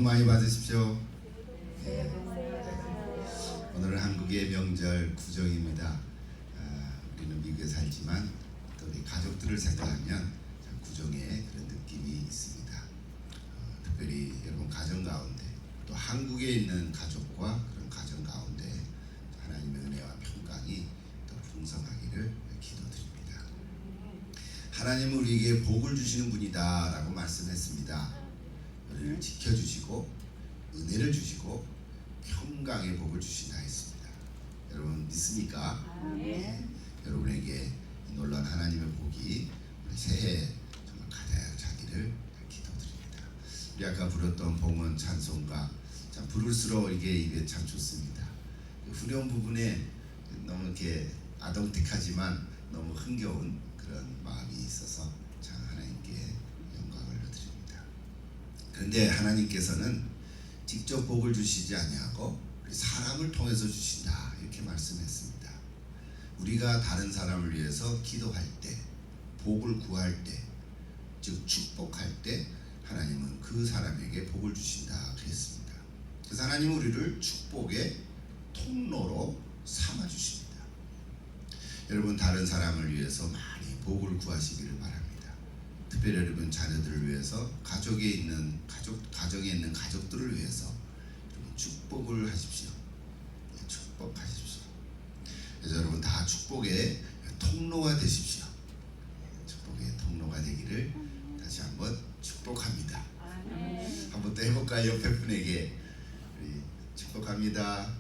많이 받으십시오. 오늘은 한국의 명절 구정입니다. 우리는 미국에 살지만 또 우리 가족들을 생각하면 구정의 그런 느낌이 있습니다. 특별히 여러분 가정 가운데 또 한국에 있는 가족과 그런 가정 가운데 하나님의 은혜와 평강이 더 풍성하기를 기도드립니다. 하나님은 우리에게 복을 주시는 분이다 라고 말씀했습니다. 우리를 지켜주시고 은혜를 주시고 평강의 복을 주신다 했습니다. 여러분 믿습니까? 네. 여러분에게 이 놀라운 하나님의 복이 우리 새해 정말 가득차기를 기도드립니다. 우리 아까 불렀던 봉헌 찬송가 참 부를수록 이게 입에 참 좋습니다. 후렴 부분에 너무 이렇게 아동틱하지만 너무 흥겨운 그런 마음이 있어서 참 하나님께 영광을 드립니다. 그런데 하나님께서는 직접 복을 주시지 아니하고 사람을 통해서 주신다 이렇게 말씀했습니다. 우리가 다른 사람을 위해서 기도할 때, 복을 구할 때, 즉 축복할 때 하나님은 그 사람에게 복을 주신다 그랬습니다. 그래서 하나님은 우리를 축복의 통로로 삼아 주십니다. 여러분 다른 사람을 위해서 많이 복을 구하시기를 바랍니다. 특별히 여러분 자녀들을 위해서 가정에 있는 가족들을 위해서 여러분 축복을 하십시오. 축복하십시오. 그래서 여러분 다 축복의 통로가 되십시오. 축복의 통로가 되기를 다시 한번 축복합니다. 한번 또 해볼까요? 옆에 분에게 우리 축복합니다.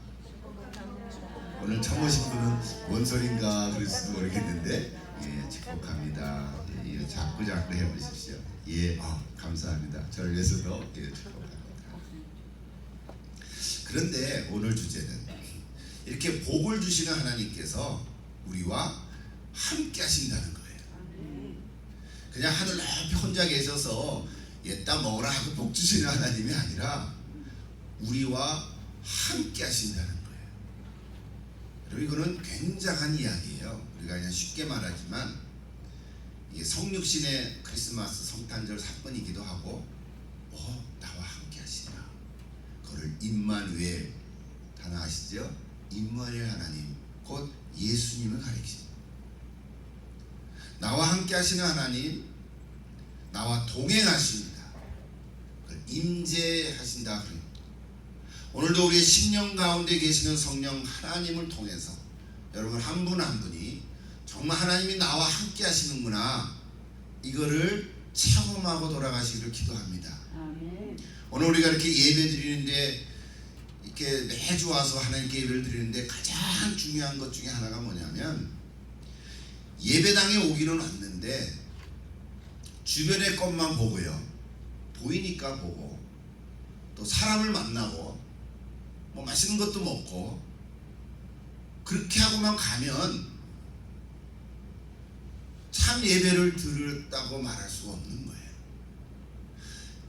오늘 처음 오신 분은 뭔 소린가 그럴 수도 모르겠는데 예, 축복합니다. 예, 자꾸 해보십시오. 예, 감사합니다. 저를 위해서도 예, 축복합니다. 그런데 오늘 주제는 이렇게 복을 주시는 하나님께서 우리와 함께 하신다는 거예요. 그냥 하늘 높이 혼자 계셔서 얘따 먹으라 하고 복 주시는 하나님이 아니라 우리와 함께 하신다는 거예요. 여러분 이거는 굉장한 이야기예요. 우리가 그냥 쉽게 말하지만 이게 성육신의 크리스마스 성탄절 사건이기도 하고 나와 함께 하시나 그거를 임마누엘 단어 아시죠? 임마누엘 하나님 곧 예수님을 가리킵니다. 나와 함께 하시는 하나님 나와 동행하십니다. 그걸 임재하신다 그럽니다. 오늘도 우리의 심령 가운데 계시는 성령 하나님을 통해서 여러분 한 분 한 분이 정말 하나님이 나와 함께 하시는구나 이거를 체험하고 돌아가시기를 기도합니다. 아멘. 오늘 우리가 이렇게 예배 드리는데 이렇게 매주 와서 하나님께 예배를 드리는데 가장 중요한 것 중에 하나가 뭐냐면 예배당에 오기는 왔는데 주변의 것만 보고요. 보이니까 보고 또 사람을 만나고 뭐 맛있는 것도 먹고 그렇게 하고만 가면 참 예배를 드렸다고 말할 수가 없는 거예요.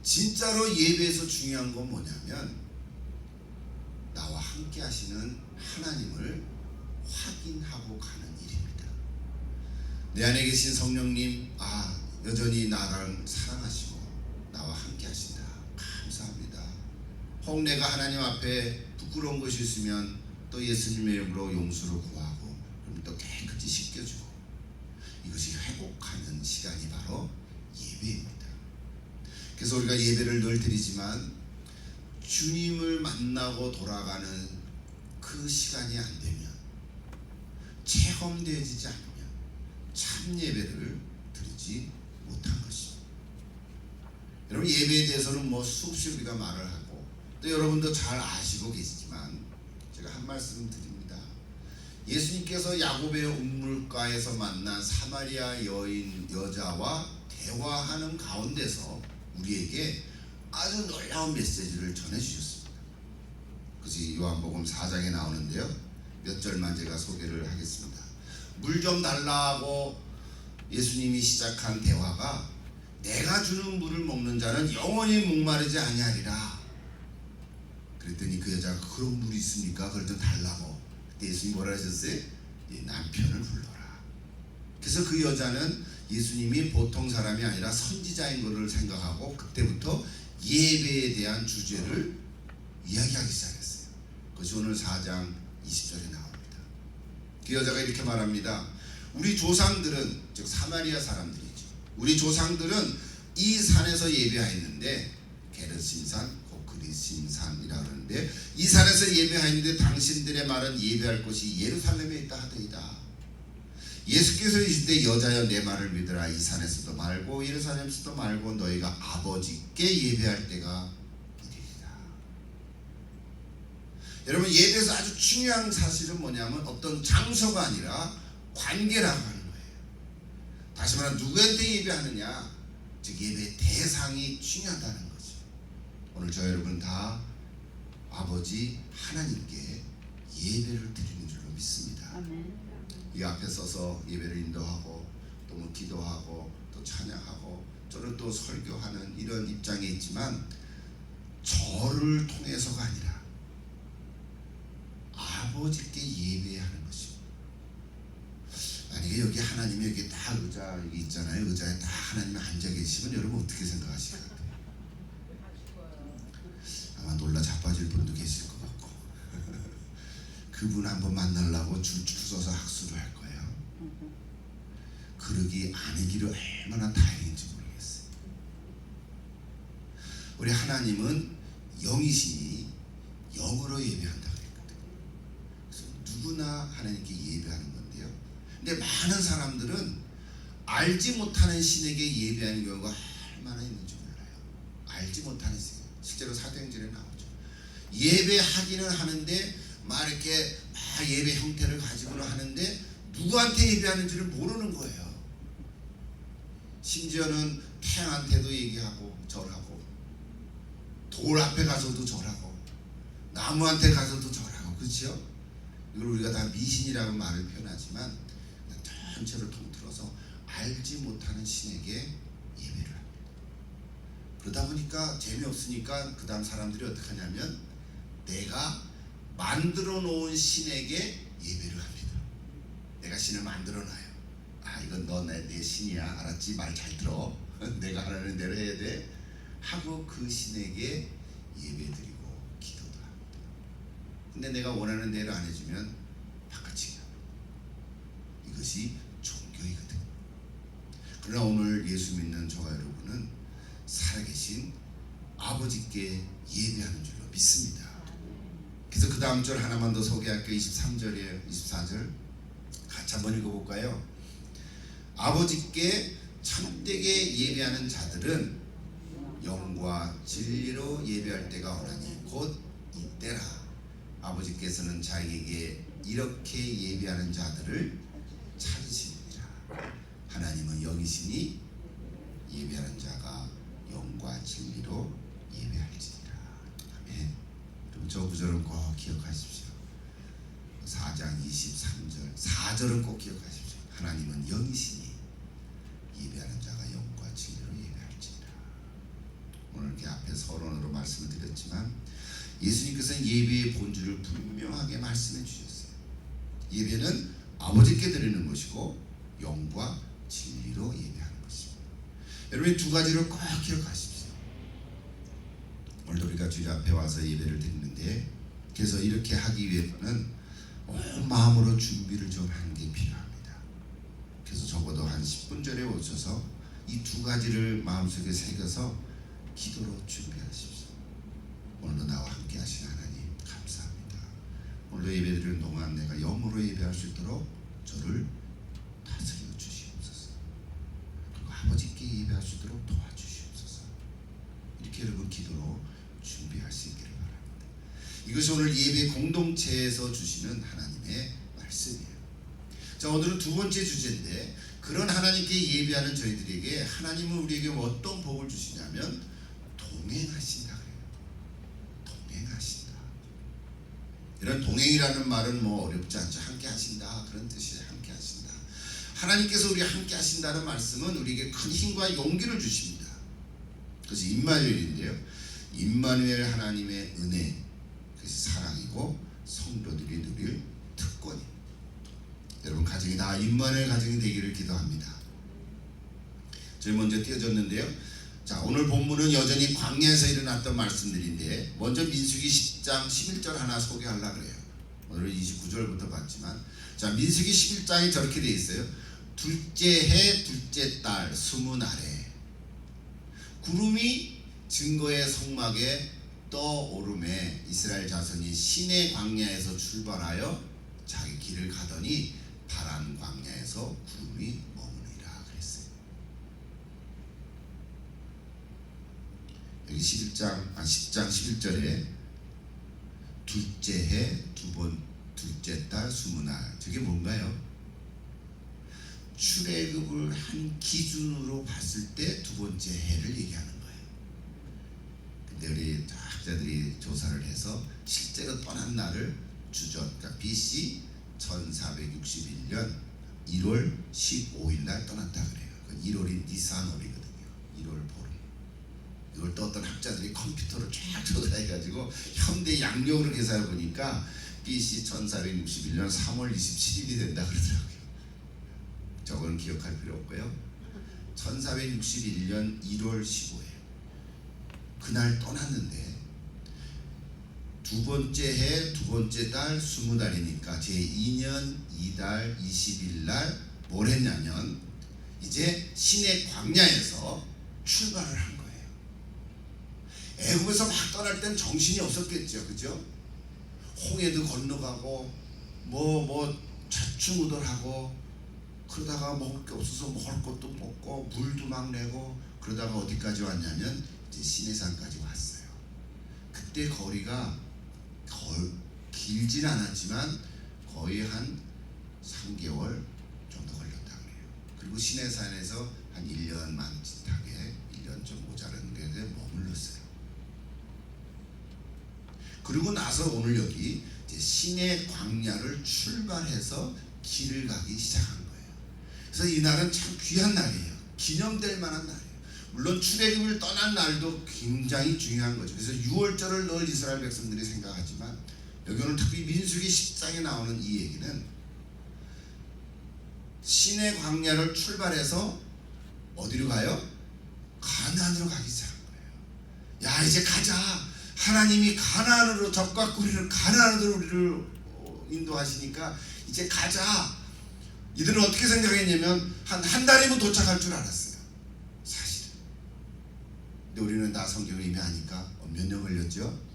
진짜로 예배에서 중요한 건 뭐냐면 나와 함께 하시는 하나님을 확인하고 가는 일입니다. 내 안에 계신 성령님 여전히 나를 사랑하시고 나와 함께 하신다. 감사합니다. 혹 내가 하나님 앞에 부끄러운 것이 있으면 또 예수님의 이름으로 용서를 구하고 그럼 또 깨끗이 씻겨주고 이것이 회복하는 시간이 바로 예배입니다. 그래서 우리가 예배를 늘 드리지만 주님을 만나고 돌아가는 그 시간이 안 되면 체험되어지지 않으면 참 예배를 드리지 못한 것입니다. 여러분 예배에 대해서는 수없이 우리가 말을 하고 또 여러분도 잘 아시고 계시지만 제가 한 말씀 드립니다. 예수님께서 야곱의 우물가에서 만난 사마리아 여자와 대화하는 가운데서 우리에게 아주 놀라운 메시지를 전해주셨습니다. 그것이 요한복음 4장에 나오는데요. 몇 절만 제가 소개를 하겠습니다. 물 좀 달라고 예수님이 시작한 대화가 내가 주는 물을 먹는 자는 영원히 목마르지 아니하리라. 그랬더니 그 여자가 그런 물이 있습니까? 그걸 좀 달라고. 그때 예수님이 뭐라 하셨어요? 남편을 불러라. 그래서 그 여자는 예수님이 보통 사람이 아니라 선지자인 것을 생각하고 그때부터 예배에 대한 주제를 이야기하기 시작했어요. 그것이 오늘 4장 20절에 나옵니다. 그 여자가 이렇게 말합니다. 우리 조상들은, 즉 사마리아 사람들이죠, 우리 조상들은 이 산에서 예배하였는데, 게르심산, 그리심산이라 그러는데, 이 산에서 예배하였는데 당신들의 말은 예배할 곳이 예루살렘에 있다 하더이다. 예수께서 이르시되 여자여 내 말을 믿으라. 이 산에서도 말고 예루살렘에서도 말고 너희가 아버지께 예배할 때가 이르리라. 여러분, 예배에서 아주 중요한 사실은 뭐냐면 어떤 장소가 아니라 관계라고 하는 거예요. 다시 말하면 누구한테 예배하느냐, 즉 예배의 대상이 중요하다는 거죠. 오늘 저 여러분 다 아버지 하나님께 예배를 드리는 줄로 믿습니다. 아멘. 이 앞에 서서 예배를 인도하고 또 뭐 기도하고 또 찬양하고 저는 또 설교하는 이런 입장에 있지만, 저를 통해서가 아니라 아버지께 예배하는 것입니다. 만약에 여기 하나님이 여기 딱 의자 여기 있잖아요. 의자에 딱 하나님이 앉아 계시면 여러분 어떻게 생각하실 것 같아요? 아마 놀라 자빠질 분도 계실 것 같고 그분 한번 만나려고 줄 서서 학수를 할 거예요. 그러기 아니기를 얼마나 다행인지 모르겠어요. 우리 하나님은 영이시니 영으로 예배한다고 했거든요. 그래서 누구나 하나님께 예배하는 건데요. 근데 많은 사람들은 알지 못하는 신에게 예배하는 경우가 얼마나 있는지 몰라요. 알지 못하는 신, 실제로 사도행전에 나오죠. 예배하기는 하는데 막 이렇게 막 예배 형태를 가지고는 하는데 누구한테 예배하는지를 모르는 거예요. 심지어는 태양한테도 얘기하고 절하고, 돌 앞에 가서도 절하고, 나무한테 가서도 절하고, 그렇죠? 이걸 우리가 다 미신이라고 말을 표현하지만 전체를 통틀어서 알지 못하는 신에게 예배를 합니다. 그러다 보니까 재미없으니까 그 다음 사람들이 어떻게 하냐면 내가 만들어 놓은 신에게 예배를 합니다. 내가 신을 만들어 놔요. 아, 이건 너 내 신이야, 알았지? 말 잘 들어. 내가 하라는 대로 해야 돼 하고 그 신에게 예배드리고 기도도 합니다. 근데 내가 원하는 대로 안 해주면 바꿔치기 합니다. 이것이 종교이거든요. 그러나 오늘 예수 믿는 저와 여러분은 살아계신 아버지께 예배하는 줄로 믿습니다. 그래서 그 다음 절 하나만 더 소개할게요. 23절이에요. 24절 같이 한번 읽어볼까요? 아버지께 참되게 예배하는 자들은 영과 진리로 예배할 때가 오나니 곧 이때라. 아버지께서는 자기에게 이렇게 예배하는 자들을 찾으시느니라. 하나님은 영이시니 예배하는 자가 영과 진리로 예배할지니라. 아멘. 그럼 저 구절은 꼭 기억하십시오. 4장 23절 4절은 꼭 기억하십시오. 하나님은 영이시니 예배하는 자가 영과 진리로 예배할지니라. 오늘 이렇게 앞에 서론으로 말씀을 드렸지만 예수님께서는 예배의 본질을 분명하게 말씀해 주셨어요. 예배는 아버지께 드리는 것이고 영과 진리로 예배하는 것입니다. 여러분 두 가지를 꼭 기억하십시오. 오늘도 우리가 주님 앞에 와서 예배를 드리는데, 그래서 이렇게 하기 위해서는 온 마음으로 준비를 좀 하는 게 필요합니다. 그래서 적어도 한 10분 전에 오셔서 이 두 가지를 마음속에 새겨서 기도로 준비하십시오. 오늘도 나와 함께 하신 하나님 감사합니다. 오늘도 예배드리는 동안 내가 영으로 예배할 수 있도록 저를 다스려 주시옵소서. 그리고 아버지께 예배할 수 있도록 도와주시옵소서. 이렇게 여러분 기도로 준비할 수 있기를 바랍니다. 이것이 오늘 예배 공동체에서 주시는 하나님의 말씀이에요. 자, 오늘은 두 번째 주제인데, 그런 하나님께 예배하는 저희들에게 하나님은 우리에게 어떤 복을 주시냐면 동행하신다 그래요. 동행하신다. 이런 동행이라는 말은 뭐 어렵지 않죠. 함께 하신다 그런 뜻이에요. 함께 하신다. 하나님께서 우리 함께 하신다는 말씀은 우리에게 큰 힘과 용기를 주십니다. 그래서 임마누엘인데요. 임마누엘 하나님의 은혜, 그것이 사랑이고 성도들이 누릴 특권입니다. 여러분 가정이 다 임마누엘 가정이 되기를 기도합니다. 저희 먼저 띄워줬는데요. 자, 오늘 본문은 여전히 광야에서 일어났던 말씀들인데 먼저 민수기 10장 11절 하나 소개하려고 그래요. 오늘은 29절부터 봤지만, 자, 민수기 11장이 저렇게 되어 있어요. 둘째 해 둘째 달 스무 날에 구름이 증거의 성막에 떠오름에 이스라엘 자손이 시내 광야에서 출발하여 자기 길을 가더니 파란 광야에서 구름이 머무니라 그랬어요. 여기 10장 11절에 둘째 해 둘째 달 스무 날, 저게 뭔가요? 출애굽을 한 기준으로 봤을 때 두 번째 해를 얘기하는 거예요. 근데 우리 학자들이 조사를 해서 실제로 떠난 날을 그러니까 BC 1461년 1월 15일 날 떠났다 그래요. 1월이 니산월이거든요. 1월 보름. 이걸 또 어떤 학자들이 컴퓨터로 쫙 조사해가지고 현대 양력으로 계산해 보니까 BC 1461년 3월 27일이 된다 그러더라고요. 저거는 기억할 필요 없고요. 1461년 1월 15일 그날 떠났는데 두 번째 해 두 번째 달 20달이니까 제2년 2달 20일 날 뭘 했냐면 이제 시내 광야에서 출발을 한 거예요. 애굽에서 막 떠날 땐 정신이 없었겠죠, 그죠? 홍해도 건너가고 좌충우돌하고 그러다가 먹을 게 없어서 먹을 것도 먹고 물도 막 내고 그러다가 어디까지 왔냐면 이제 시내산까지 왔어요. 그때 거리가 길진 않았지만 거의 한 3개월 정도 걸렸다 그래요. 그리고 시내산에서 한 1년 만짓하게 1년 좀 모자른 게 머물렀어요. 그리고 나서 오늘 여기 이제 시내 광야를 출발해서 길을 가기 시작한 거예요. 그래서 이 날은 참 귀한 날이에요. 기념될 만한 날이에요. 물론 출애굽을 떠난 날도 굉장히 중요한 거죠. 그래서 6월절을 늘 이스라엘 백성들이 생각하지만 여기 오늘 특히 민수기 10장에 나오는 이 얘기는 시내 광야를 출발해서 어디로 가요? 가나안으로 가기 시작한 거예요. 야, 이제 가자. 하나님이 가나안으로 적과 우리를 가나안으로 우리를 인도하시니까 이제 가자. 이들은 어떻게 생각했냐면 한 달이면 도착할 줄 알았어요. 사실은. 근데 우리는 다 성경을 이미 아니까 몇 년 걸렸죠?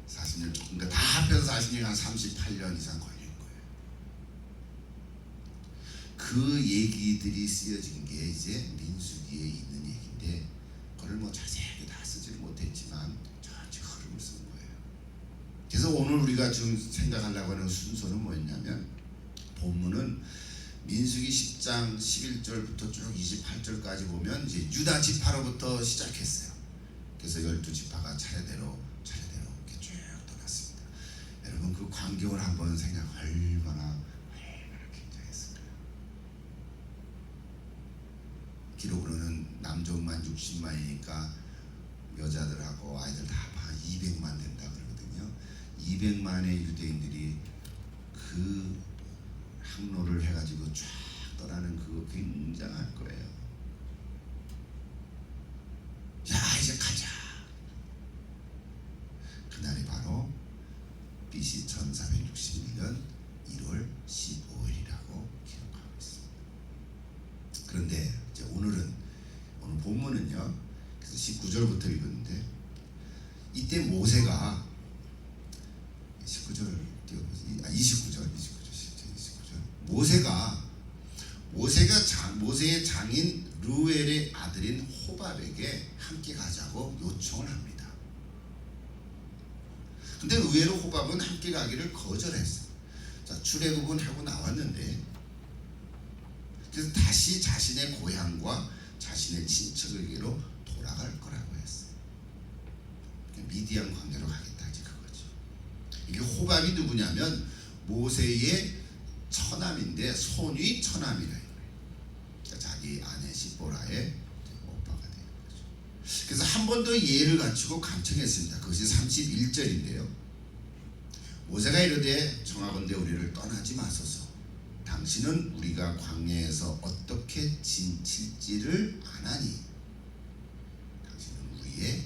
40년 조금, 그러니까 다 합해서 40년 한 38년 이상 걸린 거예요. 그 얘기들이 쓰여진 게 이제 민수기에 있는 얘기인데 그걸 뭐 자세하게 다 쓰지를 못했지만 전체 흐름을 쓴 거예요. 그래서 오늘 우리가 지금 생각하려고 하는 순서는 뭐였냐면 본문은 민수기 10장 11절부터 쭉 28절까지 보면 이제 유다 지파로부터 시작했어요. 그래서 12지파가 차례대로 이렇게 쭉 떠났습니다. 여러분 그 광경을 한번 얼마나 굉장했을까요? 기록으로는 남종만 60만이니까 여자들하고 아이들 다 한 200만 된다 그러거든요. 200만의 유대인들이 그 항로를 해가지고 쫙 떠나는 그거 굉장할 거예요. 야, 이제 가자. 그날이 바로 BC 1461년 1월 15일이라고 기록하고 있습니다. 그런데 이제 오늘 본문은요. 그래서 19절부터 읽었는데 이때 모세가 19절 띄워보세요. 29절. 모세의 장인 르우엘의 아들인 호밥에게 함께 가자고 요청을 합니다. 근데 의외로 호밥은 함께 가기를 거절했어요. 자, 출애굽은 하고 나왔는데 그래서 다시 자신의 고향과 자신의 친척에게로 돌아갈 거라고 했어요. 미디안 광야로 가겠다 이제 그거죠. 이게 호밥이 누구냐면 모세의 처남인데 손위 처남이래요. 그러니까 자기 아내 시보라의 오빠가 되는 거죠. 그래서 한 번 더 예를 갖추고 간청했습니다. 그것이 31절인데요. 모세가 이르되 청하건대 우리를 떠나지 마소서. 당신은 우리가 광야에서 어떻게 진칠지를 아나니 우리의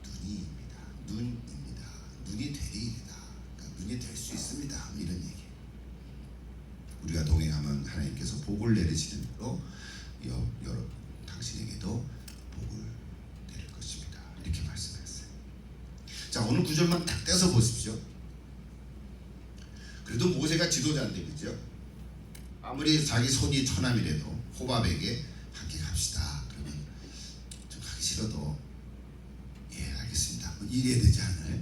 눈이입니다. 눈입니다. 눈이 되리이다. 그러니까 눈이 될 수 있습니다. 이런 얘기. 우리가 동행하면 하나님께서 복을 내리시는 대로 여러 당신에게도 복을 내릴 것입니다. 이렇게 말씀했어요. 자, 오늘 구절만 딱 떼서 보십시오. 그래도 모세가 지도자인데, 그죠? 아무리 자기 손이 처남이라도 호밥에게 함께 갑시다. 그러면 좀 가기 싫어도 예, 알겠습니다. 이래야 되지 않아요?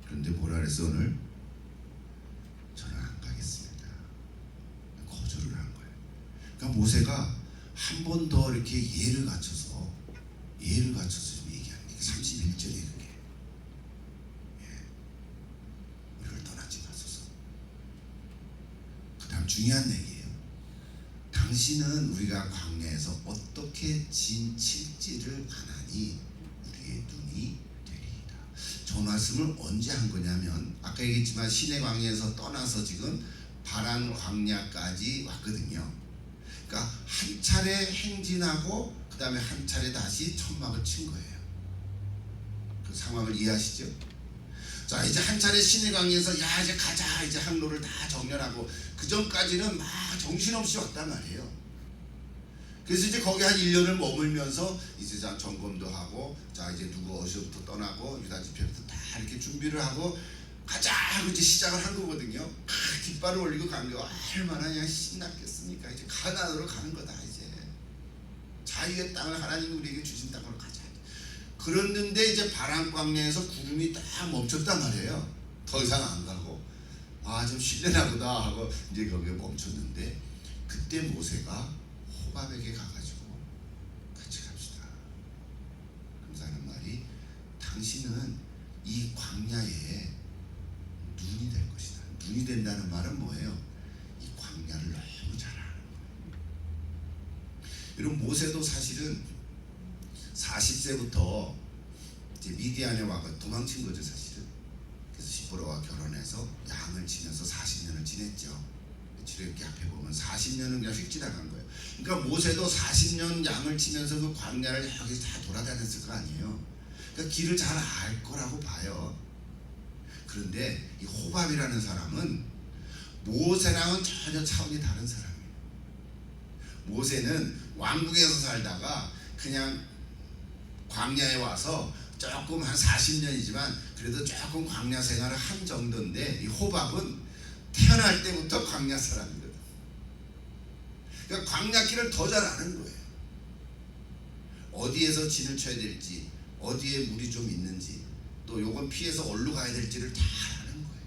그런데 뭐라 그랬어 오늘? 저는 안 가겠습니다. 거절을 한 거예요. 그러니까 모세가 한 번 더 이렇게 예를 갖춰서 좀 얘기하는 게 31절에 그게 우리를 떠나지 마소서. 그 다음 중요한 얘기예요. 당신은 우리가 광야에서 어떻게 진칠지를 아나니 우리의 눈이 되리이다. 저 말씀을 언제 한 거냐면 아까 얘기했지만 시내 광야에서 떠나서 지금 바란 광야까지 왔거든요. 그러니까 한 차례 행진하고 그 다음에 한 차례 다시 천막을 친 거예요. 그 상황을 이해하시죠? 자, 이제 한 차례 시내 광야에서 야 이제 가자, 이제 항로를 다 정렬하고 그 전까지는 막 정신없이 왔단 말이에요. 그래서 이제 거기 한 1년을 머물면서 이제 자 점검도 하고 자 이제 누구 어디서부터 떠나고 유다 지파부터 다 이렇게 준비를 하고 가자 하고 이제 시작을 한 거거든요. 깃발을 올리고 간 거 얼마나 그냥 신났겠습니까? 이제 가나안으로 가는 거다. 이제 자유의 땅을 하나님이 우리에게 주신 땅으로 가자. 그랬는데 이제 바람 광야에서 구름이 딱 멈췄단 말이에요. 더 이상 안 가고 좀 실례나 보다 하고 이제 거기에 멈췄는데 그때 모세가 호밥에게 가가지고 같이 갑시다. 그러면서 하는 말이 당신은 이 광야에 눈이 될 것이다. 눈이 된다는 말은 뭐예요? 이 광야를 너무 잘 아는 거예요. 여러분 모세도 사실은 40세부터 이제 미디안에 와서 도망친 거죠 사실은. 그래서 시보라와 결혼해서 양을 치면서 40년을 지냈죠. 출애굽기 앞에 보면 40년은 그냥 휙 지나간 거예요. 그러니까 모세도 40년 양을 치면서 그 광야를 여기서 다 돌아다녔을 거 아니에요. 그러니까 길을 잘 알 거라고 봐요. 그런데 이 호밥이라는 사람은 모세랑은 전혀 차원이 다른 사람이에요. 모세는 왕궁에서 살다가 그냥 광야에 와서 조금 한 40년이지만 그래도 조금 광야 생활을 한 정도인데 이 호밥은 태어날 때부터 광야 사람이거든. 그러니까 광야길을 더 잘 아는 거예요. 어디에서 진을 쳐야 될지, 어디에 물이 좀 있는지, 또 요건 피해서 어디로 가야 될지를 다 아는 거예요.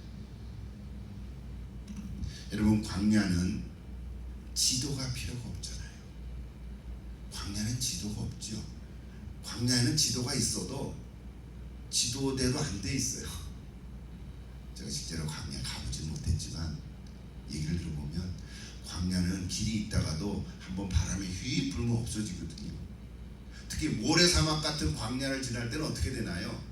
여러분 광야는 지도가 필요가 없잖아요. 광야는 지도가 없죠. 광야에는 지도가 있어도 지도대로 안 돼 있어요. 제가 실제로 광야 가보진 못했지만 얘기를 들어보면 광야는 길이 있다가도 한번 바람이 휘 불면 없어지거든요. 특히 모래사막 같은 광야를 지날 때는 어떻게 되나요?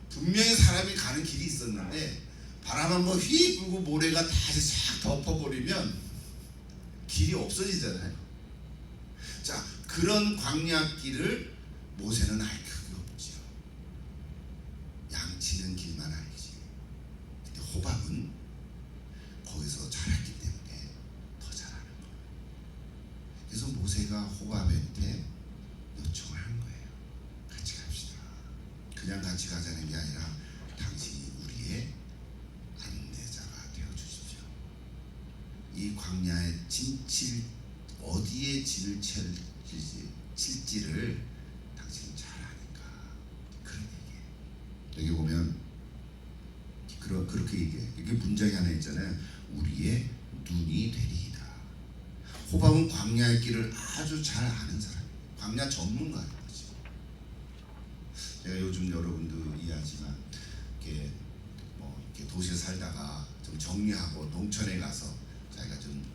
분명히 사람이 가는 길이 있었는데 바람 한번 휘 불고 모래가 다시 싹 덮어버리면 길이 없어지잖아요. 자, 그런 광야길을 모세는 알 그게 없죠. 양치는 길만 알지. 근데 호밥은 거기서 자랐기 때문에 더 잘하는 거예요. 그래서 모세가 호밥한테 요청을 한 거예요. 같이 갑시다. 그냥 같이 가자는 게 아니라 당신이 우리의 안내자가 되어주십시오. 이 광야의 어디에 진을 칠지를 당신은 잘 아니까 그런 얘기예요. 여기 보면 그렇게 얘기해. 여기 문장이 하나 있잖아요. 우리의 눈이 되리이다. 호밥은 광야의 길을 아주 잘 아는 사람이에요. 광야 전문가인 거지. 제가 요즘 여러분도 이해하지만 이렇게 도시에 살다가 좀 정리하고 농촌에 가서 자기가 좀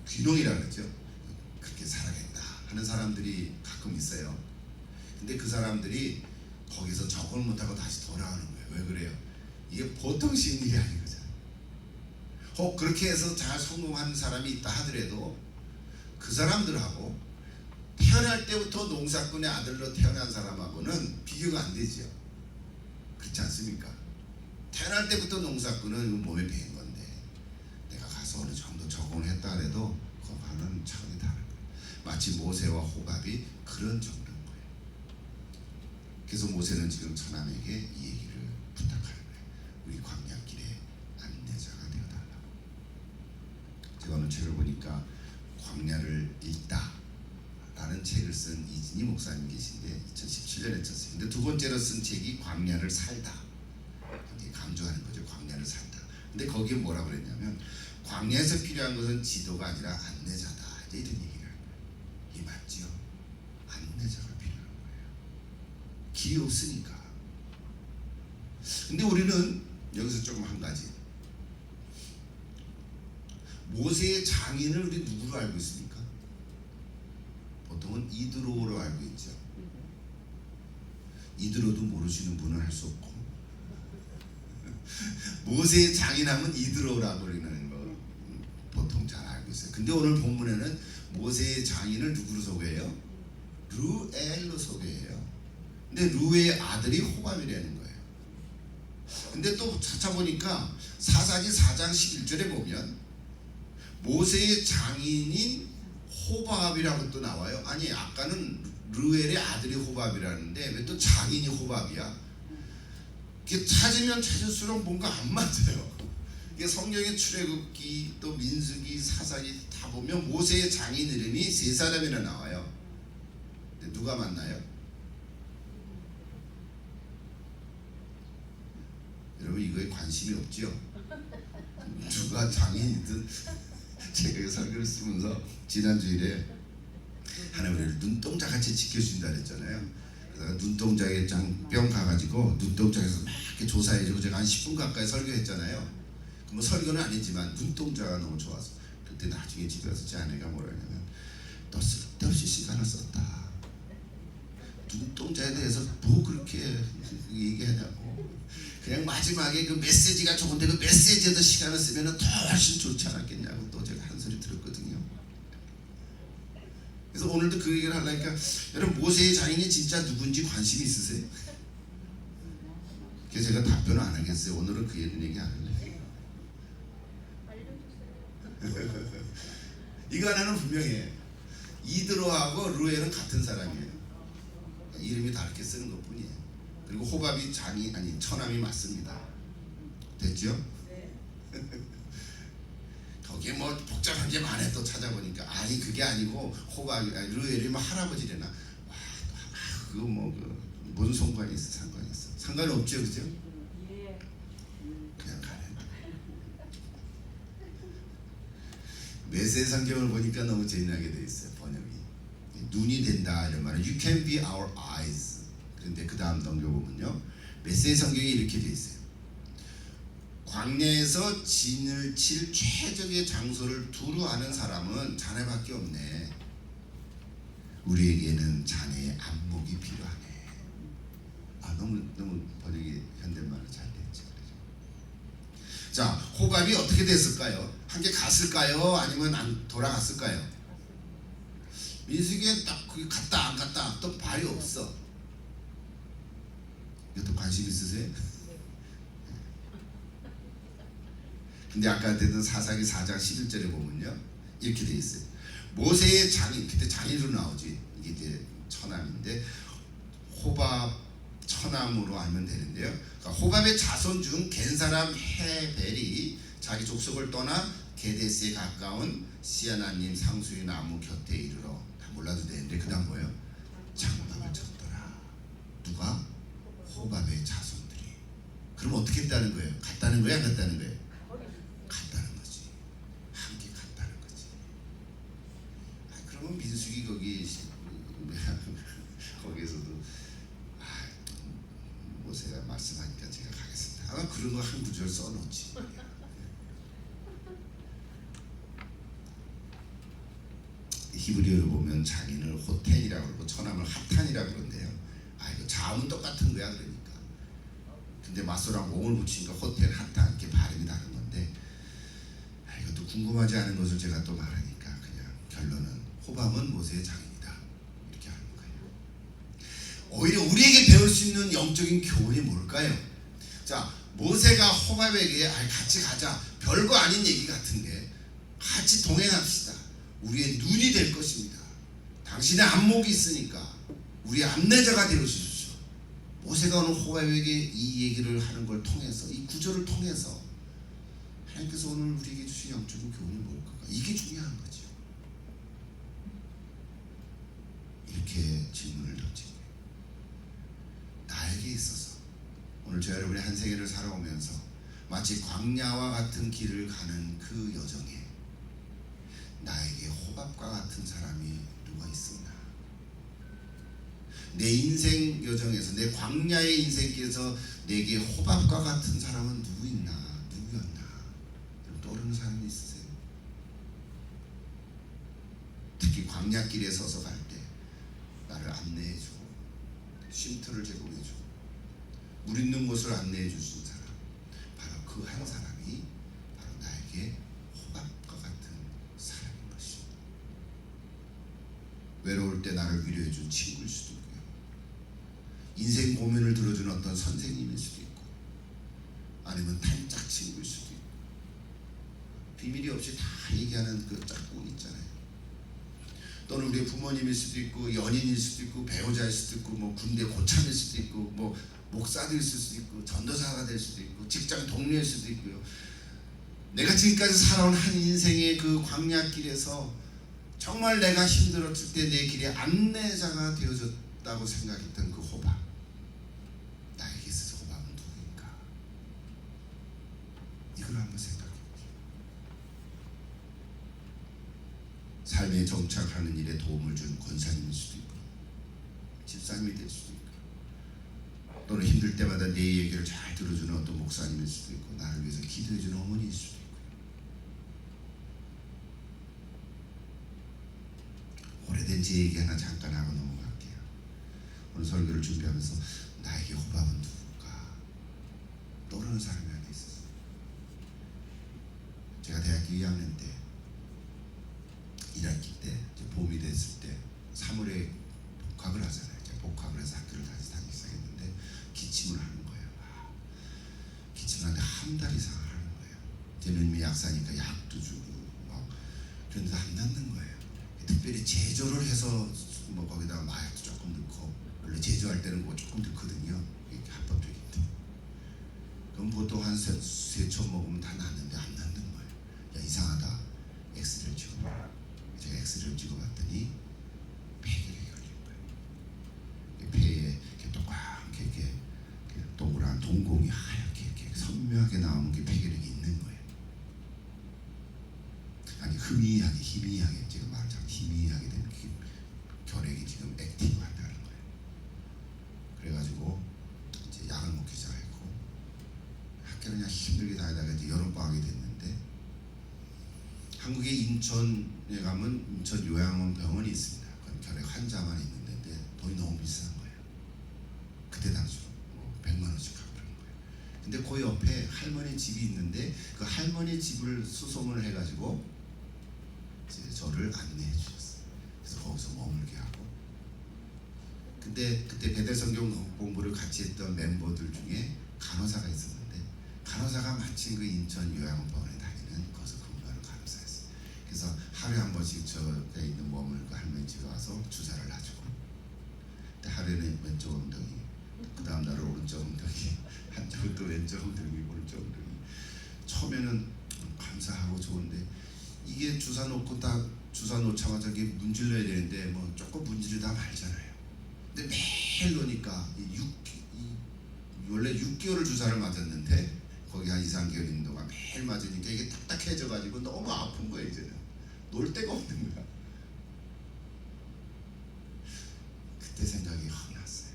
귀농이라 그러죠. 그렇게 살아야겠다 하는 사람들이 가끔 있어요. 근데 그 사람들이 거기서 적응을 못하고 다시 돌아오는 거예요. 왜 그래요? 이게 보통 쉬운 일이 아닌 거잖아요. 혹 그렇게 해서 잘 성공한 사람이 있다 하더라도 그 사람들하고 태어날 때부터 농사꾼의 아들로 태어난 사람하고는 비교가 안 되죠. 그렇지 않습니까? 태어날 때부터 농사꾼은 몸에 배인 건데 내가 가서 어느 정도 적응을 했다 그래도 그거는 차원이 다른 거예요. 마치 모세와 호밥이 그런 정도인 거예요. 그래서 모세는 지금 처남에게 이 얘기를 부탁하는 거예요. 우리 광야길에 안내자가 되어달라고. 제가 오늘 책을 보니까 광야를 읽다 라는 책을 쓴 이진희 목사님 계신데 2017년에 썼어요. 근데 두 번째로 쓴 책이 광야를 살다. 강조하는 거죠. 광야를 살다. 근데 거기에 뭐라고 그랬냐면 광야에서 필요한 것은 지도가 아니라 안내자다. 이런 얘기를 하는 거예요. 이 맞지요? 안내자가 필요한 거예요. 길이 없으니까. 근데 우리는 여기서 조금 한 가지. 모세의 장인을 우리 누구로 알고 있습니까? 보통은 이드로로 알고 있죠. 이드로도 모르시는 분은 할 수 없고 모세의 장인하면 이드로라고 그러는 거 보통 잘 알고 있어요. 근데 오늘 본문에는 모세의 장인을 누구로 소개해요? 르엘로 소개해요. 근데 르의 아들이 호밥이라는 거예요. 근데 또 찾아보니까 사사기 4장 11절에 보면 모세의 장인인 호밥이라고 또 나와요. 아니 아까는 르엘의 아들이 호밥이라는데 왜 또 장인이 호밥이야? 이게 찾으면 찾을수록 뭔가 안 맞아요. 이게 성경의 출애굽기 또 민수기 사사기 다 보면 모세의 장인 이름이 세 사람이나 나와요. 근데 누가 맞나요? 여러분 이거에 관심이 없죠? 누가 장인이든 제가 설교를 쓰면서 지난주일에 하나님 우리를 눈동자같이 지켜주신다 그랬잖아요. 그래서 눈동자에 뿅 가가지고 눈동자에서 막 이렇게 조사해주고 제가 한 10분 가까이 설교했잖아요. 뭐 설교는 아니지만 눈동자가 너무 좋아서 그때 나중에 집에 와서 제 아내가 뭐라 하냐면 너 쓸데없이 시간을 썼다. 눈동자에 대해서 뭐 그렇게 얘기하냐고. 그냥 마지막에 그 메시지가 좋은데 그 메시지에도 시간을 쓰면 더 훨씬 좋지 않았겠냐고 또 제가 한 소리 들었거든요. 그래서 오늘도 그 얘기를 하려니까 여러분 모세의 장인이 진짜 누군지 관심 있으세요? 그래서 제가 답변을 안 하겠어요. 오늘은 그 얘기 안 할래요. 이거 하나는 분명해요. 이드로하고 르엘은 같은 사람이에요. 이름이 다르게 쓰는 것 뿐이에요. 그리고 호밥이 장이 아니 처남이 맞습니다. 됐죠? 거기에 뭐 복잡한 게 많아. 또 찾아보니까 아니 그게 아니고 호밥이 르엘이 뭐 할아버지래나. 와 그거 뭐 뭔 상관이 있어? 상관이 있어? 상관이 없죠, 그죠? 그냥 가는. 메시지 성경을 보니까 너무 재미나게 돼 있어요. 번역이 눈이 된다 이런 말은 You can be our eyes. 그런데 그 다음 넘겨보면요 메시지 성경이 이렇게 돼 있어요. 광야에서 진을 칠 최적의 장소를 두루 아는 사람은 자네밖에 없네. 우리에게는 자네의 안목이 필요하네. 아 너무 번역이 현대말로 잘 됐죠. 자 호밥이 어떻게 됐을까요? 함께 갔을까요? 아니면 안 돌아갔을까요? 민수기에 딱 그게 갔다 안 갔다 또 발이 없어. 이것도 관심 있으세요? 근데 아까 했던 사사기 4장 11절에 보면요 이렇게 돼 있어요. 모세의 장인, 그때 장인으로 나오지. 이게 이제 처남인데 호밥 처남으로 알면 되는데요. 그러니까 호밥의 자손 중 겐 사람 헤벨이 자기 족속을 떠나 게데스에 가까운 시아나님 상수의 나무 곁에 이르러. 다 몰라도 되는데 그 다음 뭐예요? 장막을 쳤더라. 누가? 호밥의 자손들이. 그럼 어떻게 했다는 거예요? 갔다는 거야? 안 갔다는 거예요? 갔다는 거지. 함께 갔다는 거지. 그러면 민수기 거기에서도 모세가 말씀하니까 제가 가겠습니다. 아마 그런 거 한 구절 써놓지. 히브리어로 보면 장인을 호텔이라고 그러고 처남을 하탄이라고 그러는데요. 이거 자음은 똑같은 거야 그러니까. 근데 맞소랑 옹을 붙이니까 호텔 하탄 이렇게 발음이 다른 건데 이것도 궁금하지 않은 것을 제가 또 말하니까 그냥 결론은 호밥은 모세의 장인이다. 오히려 우리에게 배울 수 있는 영적인 교훈이 뭘까요? 자, 모세가 호밥에게 같이 가자, 별거 아닌 얘기 같은데 같이 동행합시다. 우리의 눈이 될 것입니다. 당신의 안목이 있으니까 우리의 안내자가 되어 주십시오. 모세가 오늘 호밥에게 이 얘기를 하는 걸 통해서, 이 구절을 통해서 하나님께서 오늘 우리에게 주신 영적인 교훈이 뭘까? 이게 중요한 거죠. 이렇게 질문을 던진 거예요. 나에게 있어서 오늘 저 여러분의 한 세계를 살아오면서 마치 광야와 같은 길을 가는 그 여정에 나에게 호밥과 같은 사람이 누가 있었나? 내 인생 여정에서, 내 광야의 인생길에서 내게 호밥과 같은 사람은 누구 있나? 누구였나? 떠오르는 사람이 있으세요? 특히 광야길에 서서 갈 때 나를 안내해주고 쉼터를 제공해주고 물 있는 곳을 안내해주신 사람, 바로 그 한 사람이 바로 나에게 호밥과 같은 사람인 것입니다. 외로울 때 나를 위로해준 친구일 수도 있고요, 인생 고민을 들어준 어떤 선생님일 수도 있고, 아니면 단짝 친구일 수도 있고, 비밀이 없이 다 얘기하는 그 짝꿍 있잖아요. 또는 우리 부모님일 수도 있고, 연인일 수도 있고, 배우자일 수도 있고, 뭐 군대 고참일 수도 있고, 뭐 목사될 수도 있고, 전도사가 될 수도 있고, 직장 동료일 수도 있고요. 내가 지금까지 살아온 한 인생의 그 광야길에서 정말 내가 힘들었을 때 내 길의 안내자가 되어줬다고 생각했던 그 호밥, 나에게 있어서 호밥은 누구인가? 이걸 한번 생각해 보세요. 삶에 정착하는 일에 도움을 준 권사님일 수도 있고, 집사님이 될 수도 있고, 또는 힘들 때마다 내 얘기를 잘 들어주는 어떤 목사님일 수도 있고, 나를 위해서 기도해주는 어머니일 수도 있고. 오래된 제 얘기 하나 잠깐 하고 넘어갈게요. 오늘 설교를 준비하면서 나에게 호밥은 누굴까 떠오르는 사람이 하나 있었어요. 제가 대학교 2학년 때 1학기 때 봄이 됐을 때 3월에 복학을 하잖아요. 복학을 해서 학교를 다시 다니기 시작했는데 기침을 하는 거예요. 기침을 하는데 한 달 이상 하는 거예요. 제 누님이 약사니까 약도 주고 그런데 안 낫는 거예요. 특별히 제조를 해서 뭐 거기다가 마약도 조금 넣고, 원래 제조할 때는 뭐 조금 넣거든요. 이게 합법적인데. 그럼 보통 한 세 첩 먹으면 다 낫는데 안 낫는 거예요. 야, 이상하다. 엑스레이를 찍어봐. 제가 엑스레이를 찍어봤더니 폐결핵이 걸린 거예요. 폐에 이렇게 동그랗게 이렇게 동그란 동공이 하얗게 이렇게 선명하게 나오는 게 폐결핵이 있는 거예요. 아니 희미하게 제가 말하자면 희미하게 되는 결핵이 지금 액티브한다는 거예요. 그래가지고 이제 약을 먹기 시작했고, 학교를 그냥 힘들게 다니다가 이제 여름방학이 됐는데, 한국의 인천에 가면 인천 요양원 병원이 있습니다. 그건 결핵 환자만 있는 데인데 돈이 너무 비싼 거예요. 그때 당시로 뭐 100만 원씩 하고 그런 거예요. 근데 그 옆에 할머니 집이 있는데 그 할머니 집을 수소문을 해가지고 이제 저를 안내해 주셨어요. 그래서 거기서 머물게 하고, 근데 그때 배달성경 공부를 같이 했던 멤버들 중에 간호사가 있었는데, 간호사가 마침 그 인천 요양원병원에 다니는 거기서 근무하는 간호사였어요. 그래서 하루에 한 번씩 저에 있는 몸을 그 할머니 집에 와서 주사를 놔주고, 근데 하루에는 왼쪽 엉덩이, 그 다음 날은 오른쪽 엉덩이, 한쪽은 또 왼쪽 엉덩이, 오른쪽 엉덩이. 처음에는 감사하고 좋은데, 이게 주사 놓고 딱 주사 놓자마자 이게 문질러야 되는데 뭐 조금 문지르다 말잖아요. 근데 매일 놓으니까 원래 6개월을 주사를 맞았는데 거기 한 2, 3개월 있는 동안 매일 맞으니까 이게 딱딱해져가지고 너무 아픈 거예요. 이제는 놀 데가 없는 거야. 그때 생각이 확 났어요.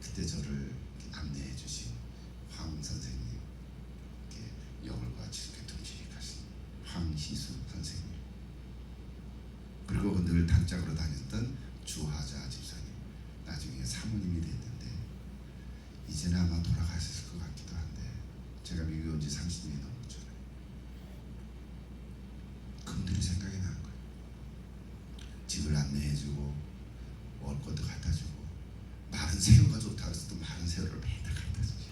그때 저를 안내해 주신 황 선생님, 영월과 치료교통 지휘하신 황희수 선생님, 그리고 늘 단짝으로 다녔던 주하자 집사님, 나중에 사모님이 됐는데 이제는 아마 돌아가셨을 것 같기도 한데, 제가 미국에 온 지 30년이 넘었잖아요. 그분들이 생각이 나는 거예요. 집을 안내해주고 먹을 것도 갖다주고 마른 새우가 좋다 그래서 또 마른 새우를 맨날 갖다 주지.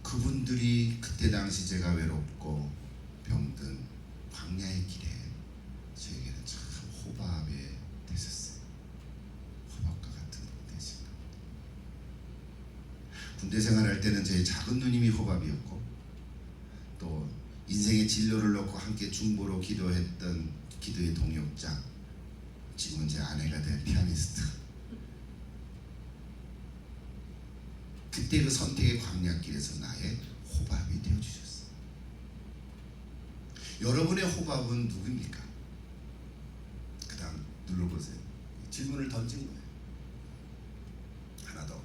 그분들이 그때 당시 제가 외롭고 병든 광야의 길에 저에게는 참 호밥에 되셨어요. 호밥과 같은 분 되시고, 군대 생활할 때는 제 작은 누님이 호밥이었고, 또 인생의 진로를 놓고 함께 중보로 기도했던 기도의 동역자, 지금은 제 아내가 된 피아니스트, 그때 그 선택의 광야길에서 나의 호밥이 되어주셨어요. 여러분의 호밥은 누구입니까? 그 다음 눌러보세요. 질문을 던진 거예요. 하나 더.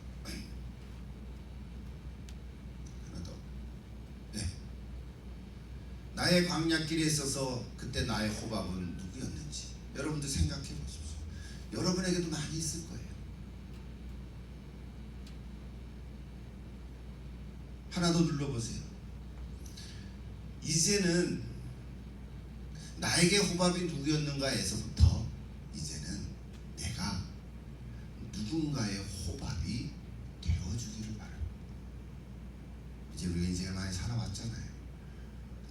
하나 더. 네. 나의 광야길에 있어서 그때 나의 호밥은 누구였는지 여러분들 생각해 보십시오. 여러분에게도 많이 있을 거예요. 하나 더 눌러보세요. 이제는 나에게 호밥이 누구였는가에서부터 이제는 내가 누군가의 호밥이 되어주기를 바랍니다. 이제 우리가 인생을 많이 살아왔잖아요.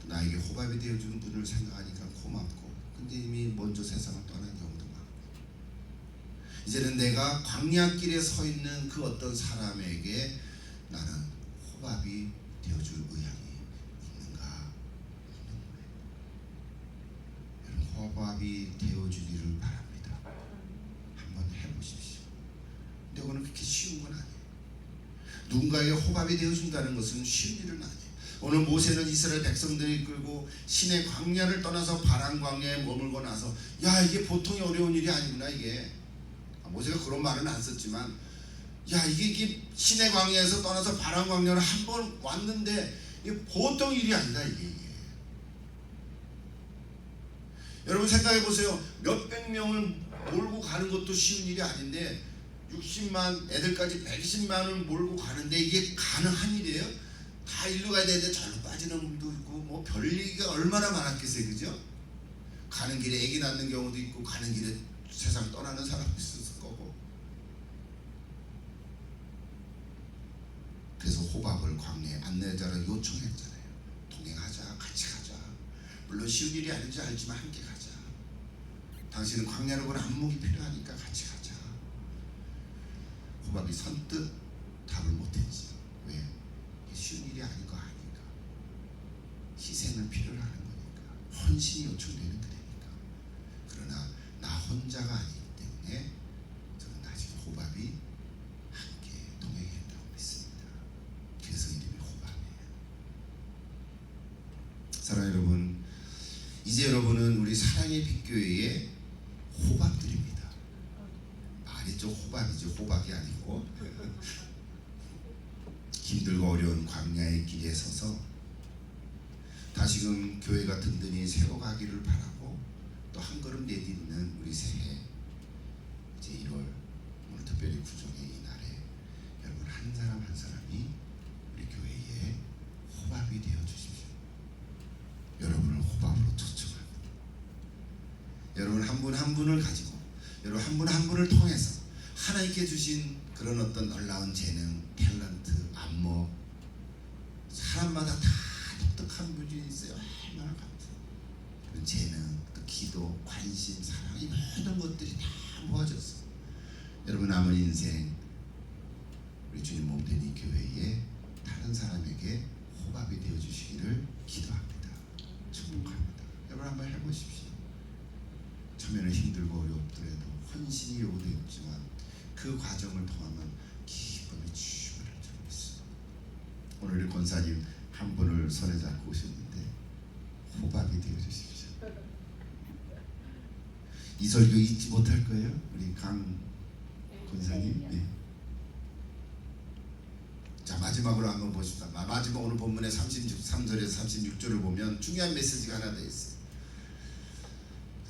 나에게 호밥이 되어주는 분을 생각하니까 고맙고, 근데 이미 먼저 세상을 떠난 경우도 많고, 이제는 내가 광야길에 서 있는 그 어떤 사람에게 나는 호밥이 되어줄 의향이 있는가 묻는 거예요. 여러분, 호밥이 되어주기를 바랍니다. 한번 해보십시오. 근데 그거는 그렇게 쉬운 건 아니에요. 누군가에게 호밥이 되어준다는 것은 쉬운 일은 아니에요. 오늘 모세는 이스라엘 백성들이 끌고 신의 광야를 떠나서 바란 광야에 머물고 나서, 야, 이게 보통이 어려운 일이 아니구나. 이게 모세가 그런 말은 안 썼지만, 야, 이게 신의 광야에서 떠나서 바란 광야를 한 번 왔는데 이게 보통 일이 아니다. 이게. 여러분 생각해 보세요. 몇백 명을 몰고 가는 것도 쉬운 일이 아닌데 60만 애들까지 120만을 몰고 가는데 이게 가능한 일이에요? 다 일로 가야 되는데 절로 빠지는 분도 있고, 뭐 별일이 얼마나 많았겠어요, 그죠? 가는 길에 아기 낳는 경우도 있고, 가는 길에 세상 떠나는 사람도 있었을 거고. 그래서 호밥을 광야에 안내자를 요청했잖아요. 동행하자, 같이 가자. 물론 쉬운 일이 아닌지 알지만 함께 가자. 당신은 광야로 갈 안목이 필요하니까 같이 가자. 호밥이 선뜻 답을 못했지. 왜? 쉬운 일이 아닌 거 아니까. 희생을 필요로 하는 거니까. 헌신이 요청되는 거니까. 그러나 나 혼자가 아니기 때문에 저는 아직 호밥이 함께 동행했다고 믿습니다. 그래서 이름이 호밥이에요. 사랑하는 여러분, 이제 여러분은 우리 사랑의 빛교회의 호밥들입니다. 말이 좀 호밥이죠. 호박이 아니고. 힘들고 어려운 광야의 길에 서서 다시금 교회가 든든히 세워가기를 바라고, 또 한 걸음 내딛는 우리 새해 이제 1월, 오늘 특별히 구정의 이 날에 여러분 한 사람 한 사람이 우리 교회의 호밥이 되어 주십시오. 여러분을 호밥으로 초청합니다. 여러분 한 분 한 분을 가지고, 여러분 한 분 한 분을 통해서 하나님께 주신 그런 어떤 놀라운 재능, 탤런트, 안목, 사람마다 다 독특한 분이 있어요. 얼마나 감사해요. 그런 재능, 또 기도, 관심, 사랑, 이 모든 것들이 다 모아졌어요. 여러분 남은 인생 우리 주님 몸된 이 교회에 다른 사람에게 호밥이 되어 주시기를 기도합니다. 축복합니다. 여러분 한번 해보십시오. 처음에는 힘들고 어렵더라도 헌신이 요구되었지만 그 과정을 통하면 기쁨이 충만할 줄 믿습니다. 오늘 우리 권사님 한 분을 손에 잡고 오셨는데 호밥이 되어 주십시오. 이 설교 잊지 못할 거예요. 우리 강 권사님. 네. 자, 마지막으로 한번 보십시다. 마지막 오늘 본문의 33절에서 36절을 보면 중요한 메시지가 하나 되어 있어요.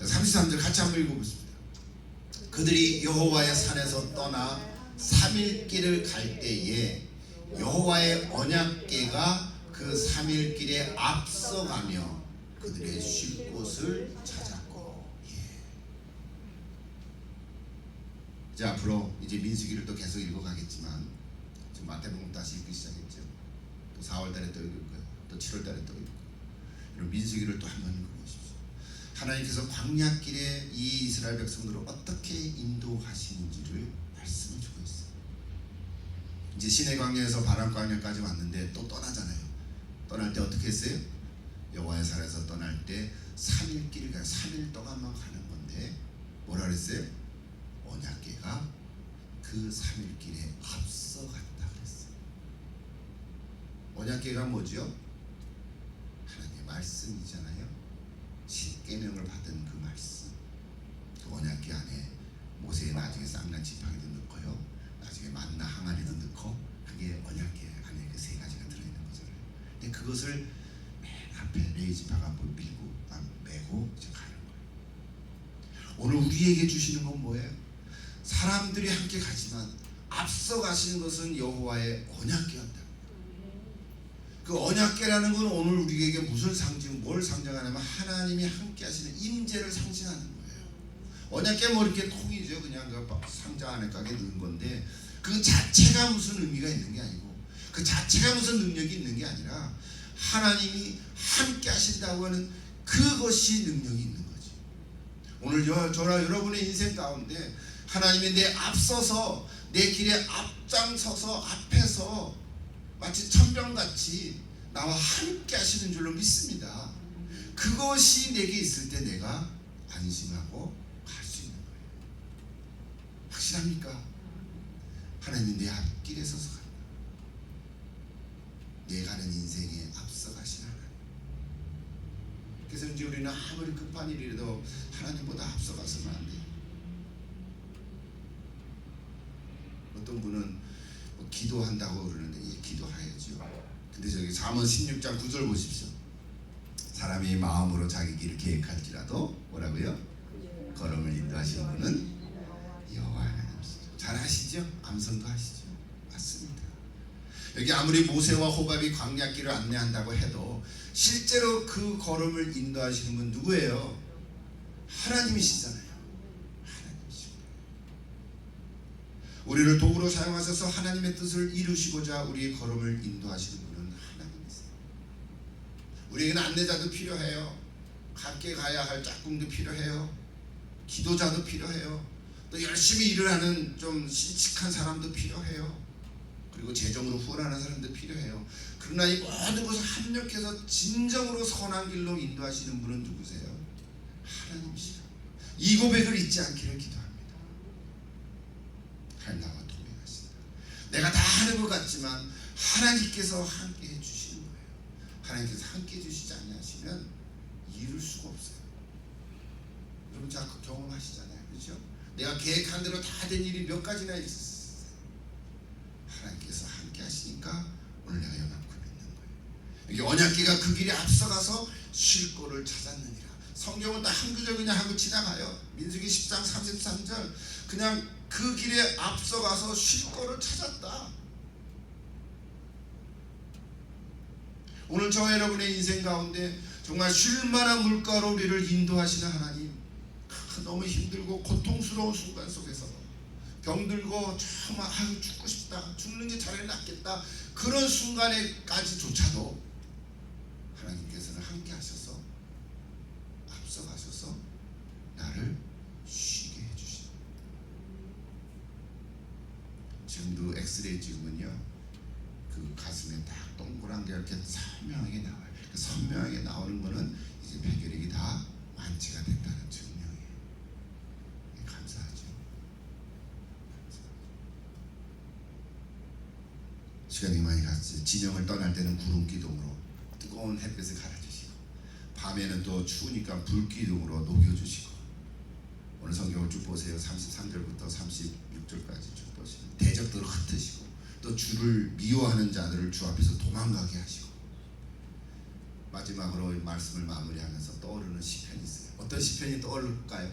33절 같이 한번 읽어보십니다. 그들이 여호와의 산에서 떠나 3일 길을 갈 때에 여호와의 언약궤가 그 3일 길에 앞서가며 그들의 쉴 곳을 찾았고. 이제 앞으로 이제 민수기를 또 계속 읽어가겠지만 지금 마태복음 다시 읽기 시작했죠. 또 4월달에 또 읽을 거예요. 또 7월달에 또 읽고. 이런 민수기를 또 한번 읽어보십시오. 하나님께서 광야길에 이 이스라엘 백성들을 어떻게 인도하시는지를 말씀해 주고 있어요. 이제 시내 광야에서 바람 광야까지 왔는데 또 떠나잖아요. 떠날 때 어떻게 했어요? 여호와의 산에서 떠날 때 3일 길을 가요. 3일 동안만 가는 건데 뭐라 그랬어요? 언약궤가 그 3일 길에 앞서갔다 그랬어요. 언약궤가 뭐죠? 하나님의 말씀이잖아요. 십계명을 받은 그 말씀. 그 언약궤 안에 모세의 나중에 쌍난 지팡이도 넣고요, 나중에 만나 항아리도 넣고, 그게 언약궤 안에 그 세 가지가 들어있는 거잖아요. 근데 그것을 맨 앞에 레이지파가 밀고 메고 이제 가는 거예요. 오늘 우리에게 주시는 건 뭐예요? 사람들이 함께 가지만 앞서 가시는 것은 여호와의 언약궤였다. 그 언약궤라는 건 오늘 우리에게 무슨 상징, 뭘 상징하냐면 하나님이 함께 하시는 임재를 상징하는 거예요. 언약궤 뭐 이렇게 통이죠. 그냥 그 상자 안에 가게 넣은 건데 그 자체가 무슨 의미가 있는 게 아니고, 그 자체가 무슨 능력이 있는 게 아니라 하나님이 함께 하신다고 하는 그것이 능력이 있는 거지. 오늘 저나 여러분의 인생 가운데 하나님이 내 앞서서 내 길에 앞장서서 앞에서 마치 천병같이 나와 함께 하시는 줄로 믿습니다. 그것이 내게 있을 때 내가 안심하고 갈 수 있는 거예요. 확실합니까? 하나님이 내 앞길에 서서 간다. 내 가는 인생에 앞서 가시는 하나님. 그래서 이제 우리는 아무리 급한 일이라도 하나님보다 앞서 가서는 안 돼요. 어떤 분은 뭐 기도한다고 그러는데 예, 기도해야죠. 근데 저기 잠언 16장 9절 보십시오. 사람이 마음으로 자기 길을 계획할지라도 뭐라고요? 걸음을 인도하시는 분은 여호와 하나님이시죠. 잘 아시죠? 암송도 하시죠. 맞습니다. 여기 아무리 모세와 호밥이 광야길을 안내한다고 해도 실제로 그 걸음을 인도하시는 분 누구예요? 하나님이시잖아요. 우리를 도구로 사용하셔서 하나님의 뜻을 이루시고자 우리의 걸음을 인도하시는 분은 하나님이세요. 우리에게는 안내자도 필요해요. 함께 가야 할 짝꿍도 필요해요. 기도자도 필요해요. 또 열심히 일을 하는 좀 신칙한 사람도 필요해요. 그리고 재정으로 후원하는 사람도 필요해요. 그러나 이 모든 것을 합력해서 진정으로 선한 길로 인도하시는 분은 누구세요? 하나님이시죠. 이 고백을 잊지 않기를 기도합니다. 나와 동행하신다. 내가 다 하는 것 같지만 하나님께서 함께 해주시는 거예요. 하나님께서 함께 해주시지 않으시면 이룰 수가 없어요. 여러분 자꾸 경험하시잖아요. 그렇죠? 내가 계획한 대로 다 된 일이 몇 가지나 있었어요. 하나님께서 함께 하시니까 오늘 내가 요만큼 있는 거예요. 여기 언약궤가 그 길에 앞서가서 쉴 곳을 찾았느니라. 성경은 다 한 구절 그냥 하고 지나가요. 민수기 10장 33절 그냥 그 길에 앞서가서 쉴 곳을 찾았다. 오늘 저 여러분의 인생 가운데 정말 쉴만한 물가로 우리를 인도하시는 하나님, 너무 힘들고 고통스러운 순간 속에서 병들고 정말 아유 죽고 싶다, 죽는 게 차라리 낫겠다, 그런 순간에까지조차도 하나님께서는 함께 하셔서 앞서가셔서 나를 쉬게 해주시는. 지금도 엑스레이 찍으면요 그 가슴에 딱 동그란 게 이렇게 선명하게 나와요. 그 선명하게 나오는 거는 이제 폐결핵이 다 완치가 됐다는 증명이에요. 감사하죠. 시간이 많이 갔어요. 진영을 떠날 때는 구름 기둥으로 뜨거운 햇빛을 가려주시고, 밤에는 또 추우니까 불 기둥으로 녹여주시고, 오늘 성경을 쭉 보세요. 33절부터 36절까지 쭉 보시면 대적들을 흩으시고, 또 주를 미워하는 자들을 주 앞에서 도망가게 하시고, 마지막으로 말씀을 마무리하면서 떠오르는 시편이 있어요. 어떤 시편이 떠오를까요?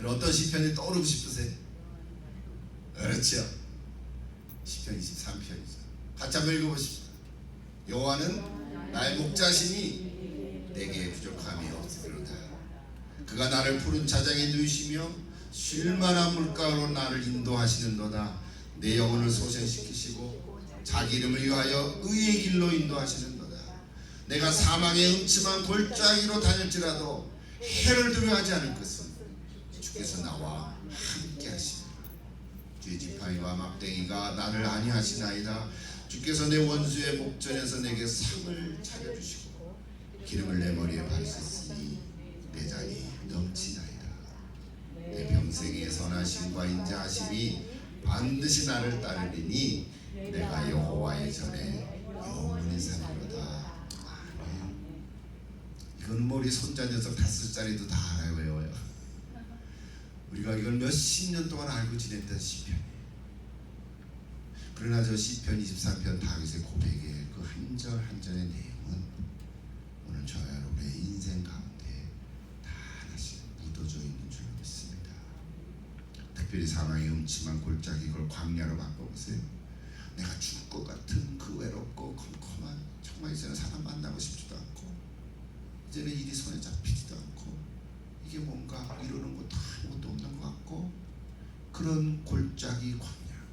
어떤 시편이 떠오르고 싶으세요? 그렇죠. 시편 23편이죠. 같이 한번 읽어보십시오. 여호와는 나의 목자시니 내게 부족함이 없으리로다. 그가 나를 푸른 자장에 누이시며 쉴만한 물가로 나를 인도하시는도다. 내 영혼을 소생시키시고 자기 이름을 위하여 의의 길로 인도하시는도다. 내가 사망의 음침한 골짜기로 다닐지라도 해를 두려워하지 않을 것은 주께서 나와 함께 하시리라. 주의 지팡이와 막대기가 나를 안위하시나이다. 주께서 내 원수의 목전에서 내게 상을 차려주시고 기름을 내 머리에 바르셨으니 내 잔이 넘치나이다. 내 평생의 선하심과 인자하심이 반드시 나를 따르리니 내가 여호와의 전에 영원히 살리로다. 아멘. 이건 뭐 우리 손자 녀석 5살짜리도 다 알아요. 외워요. 우리가 이걸 몇십 년 동안 알고 지냈던 시편이에요. 그러나 저 시편 23편 다윗의 고백의 그 한 절 한 절의 내용은 오늘 저와 여러분의 인생 가운데 다 하나씩 묻어져 있는 줄로 믿습니다. 특별히 사망의 음침한 골짜기 그걸 광야로 바꿔보세요. 내가 죽을 것 같은 그 외롭고 컴컴한, 정말 이제는 사람 만나고 싶지도 않고 이제는 일이 손에 잡히지도 않고 이게 뭔가 이루는 것도 아무것도 없는 것 같고 그런 골짜기 광야,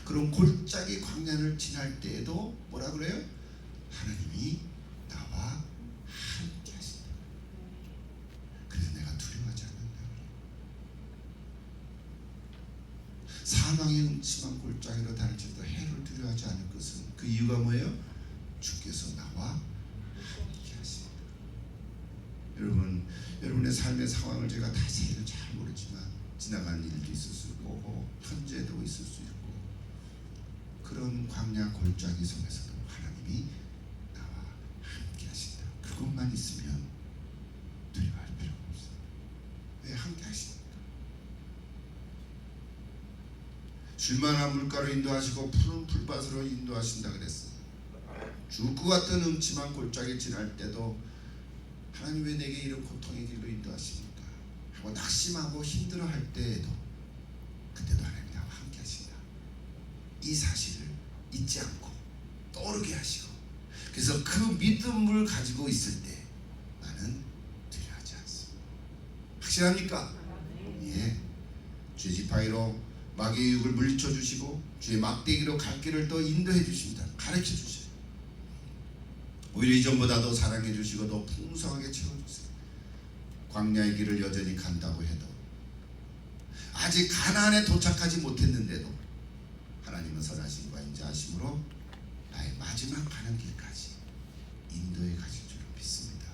그런 골짜기 광야를 지날 때에도 뭐라 그래요? 하나님이 나와 함께 하신다. 그래서 내가 두려워하지 않는다. 사망의 음침한 골짜기로 다닐지라도 해를 두려워하지 않을 것은 그 이유가 뭐예요? 주께서 나와 함께 하신다. 여러분의 삶의 상황을 제가 자세히 잘 모르지만 지나간 일도 있을 수 있고 현재도 있을 수 있고 그런 광야 골짜기 속에서도 하나님이 나와 함께 하신다. 그것만 있으면 두려워할 필요가 없어요. 왜 함께 하십니까? 쉴만한 물가로 인도하시고 푸른 풀밭으로 인도하신다 그랬어요. 죽을 것 같은 음침한 골짜기 지날 때도 하나님 왜 내게 이런 고통의 길로 인도하십니까? 하고 낙심하고 힘들어할 때에도 그때도 하나님 나와 함께 하신다. 이 사실을 잊지 않고 떠오르게 하시고 그래서 그 믿음을 가지고 있을 때 나는 두려워하지 않습니다. 확실합니까? 예. 주의 지팡이로 마귀의 육을 물리쳐 주시고 주의 막대기로 갈 길을 또 인도해 주십니다. 가르쳐 주셔요. 오히려 이전보다도 사랑해 주시고 더 풍성하게 채워주세요. 광야의 길을 여전히 간다고 해도 아직 가나안에 도착하지 못했는데도 하나님은 선하심과 인자하심으로 나의 마지막 가는 길까지 인도해 가실 줄로 믿습니다.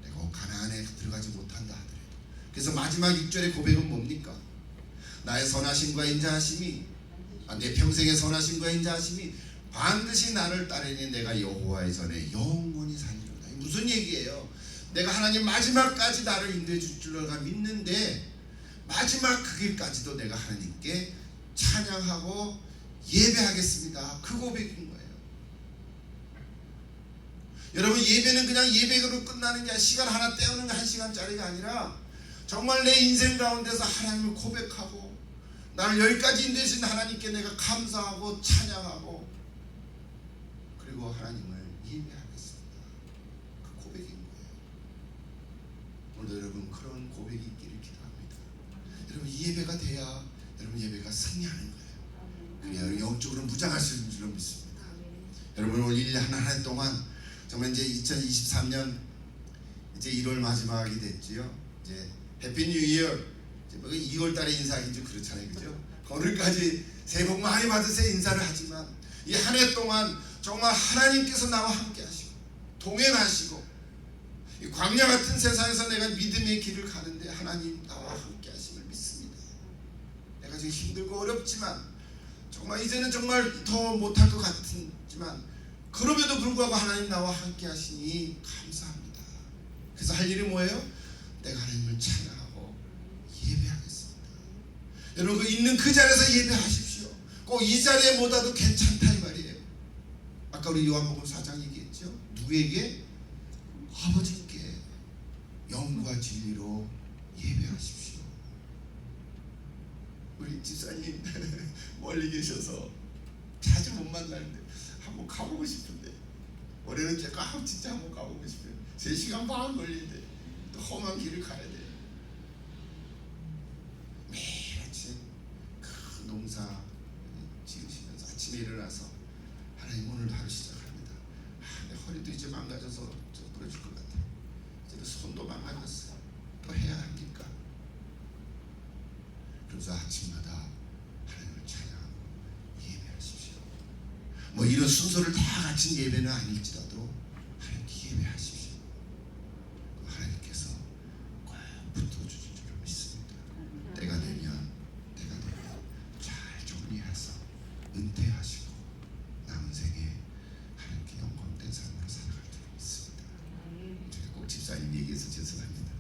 내가 가나안에 들어가지 못한다 하더라도 그래서 마지막 6절의 고백은 뭡니까? 나의 선하심과 인자하심이 내 평생의 선하심과 인자하심이 반드시 나를 따르니 내가 여호와의 전에 영원히 살리로다. 무슨 얘기예요? 내가 하나님 마지막까지 나를 인도해 줄 줄로 내가 믿는데 마지막 그 길까지도 내가 하나님께 찬양하고 예배하겠습니다. 그 고백인 거예요. 여러분 예배는 그냥 예배로 끝나는 게 아니라 시간 하나 때우는 1시간짜리가 아니라 정말 내 인생 가운데서 하나님을 고백하고 나를 여기까지 인도해 주신 하나님께 내가 감사하고 찬양하고 그리고 하나님을 예배하겠습니다. 그 고백인 거예요. 오늘도 여러분 그런 고백이 있기를 기도합니다. 여러분 예배가 돼야 여러분 예배가 승리하는 거예요. 그래야 영적으로 무장할 수 있는 줄로 믿습니다. 여러분 오늘 1년 한 해 동안 정말 이제 2023년 이제 1월 마지막이 됐지요. 이제 해피 뉴 이어 2월 달에 인사하기 좀 그렇잖아요. 그죠? 오늘까지 새해 복 많이 받으세요 인사를 하지만 이 한 해 동안 정말 하나님께서 나와 함께 하시고 동행하시고 이 광야 같은 세상에서 내가 믿음의 길을 가는데 하나님 나와 함께 하심을 믿습니다. 내가 지금 힘들고 어렵지만 정말 이제는 정말 더 못할 것 같지만 그럼에도 불구하고 하나님 나와 함께 하시니 감사합니다. 그래서 할 일이 뭐예요? 내가 하나님을 찬양하고 예배하겠습니다. 여러분 있는 그 자리에서 예배하십시오. 꼭 이 자리에 못 와도 괜찮다 이 말이에요. 아까 우리 요한복음 4장 얘기했죠. 누구에게? 아버지께 영과 진리로 예배하십시오. 우리 집사님 멀리 계셔서 자주 못 만나는데 한번 가보고 싶은데 올해는 진짜 한번 가보고 싶어요. 3시간 반 걸리는데 또 험한 길을 가야 돼요. 그래서 아침마다 하나님을 찬양하고 예배하십시오. 뭐 이런 순서를 다 갖춘 예배는 아닐지라도 하나님께 예배하십시오. 하나님께서 꼭 붙어주실 줄 믿습니다. 때가 되면 잘 정리해서 은퇴하시고 남은 생에 하나님께 영광된 삶으로 살아갈 줄 믿습니다. 제가 꼭 집사님 얘기해서 죄송합니다.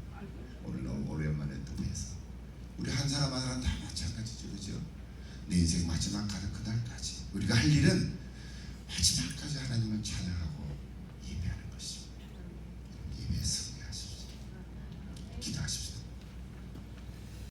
오늘 너무 오랜만에 또 뵈서 우리 한 사람 한 사람 다 마찬가지죠, 그죠? 내 인생 마지막 가는 그날까지 우리가 할 일은 마지막까지 하나님을 찬양하고 예배하는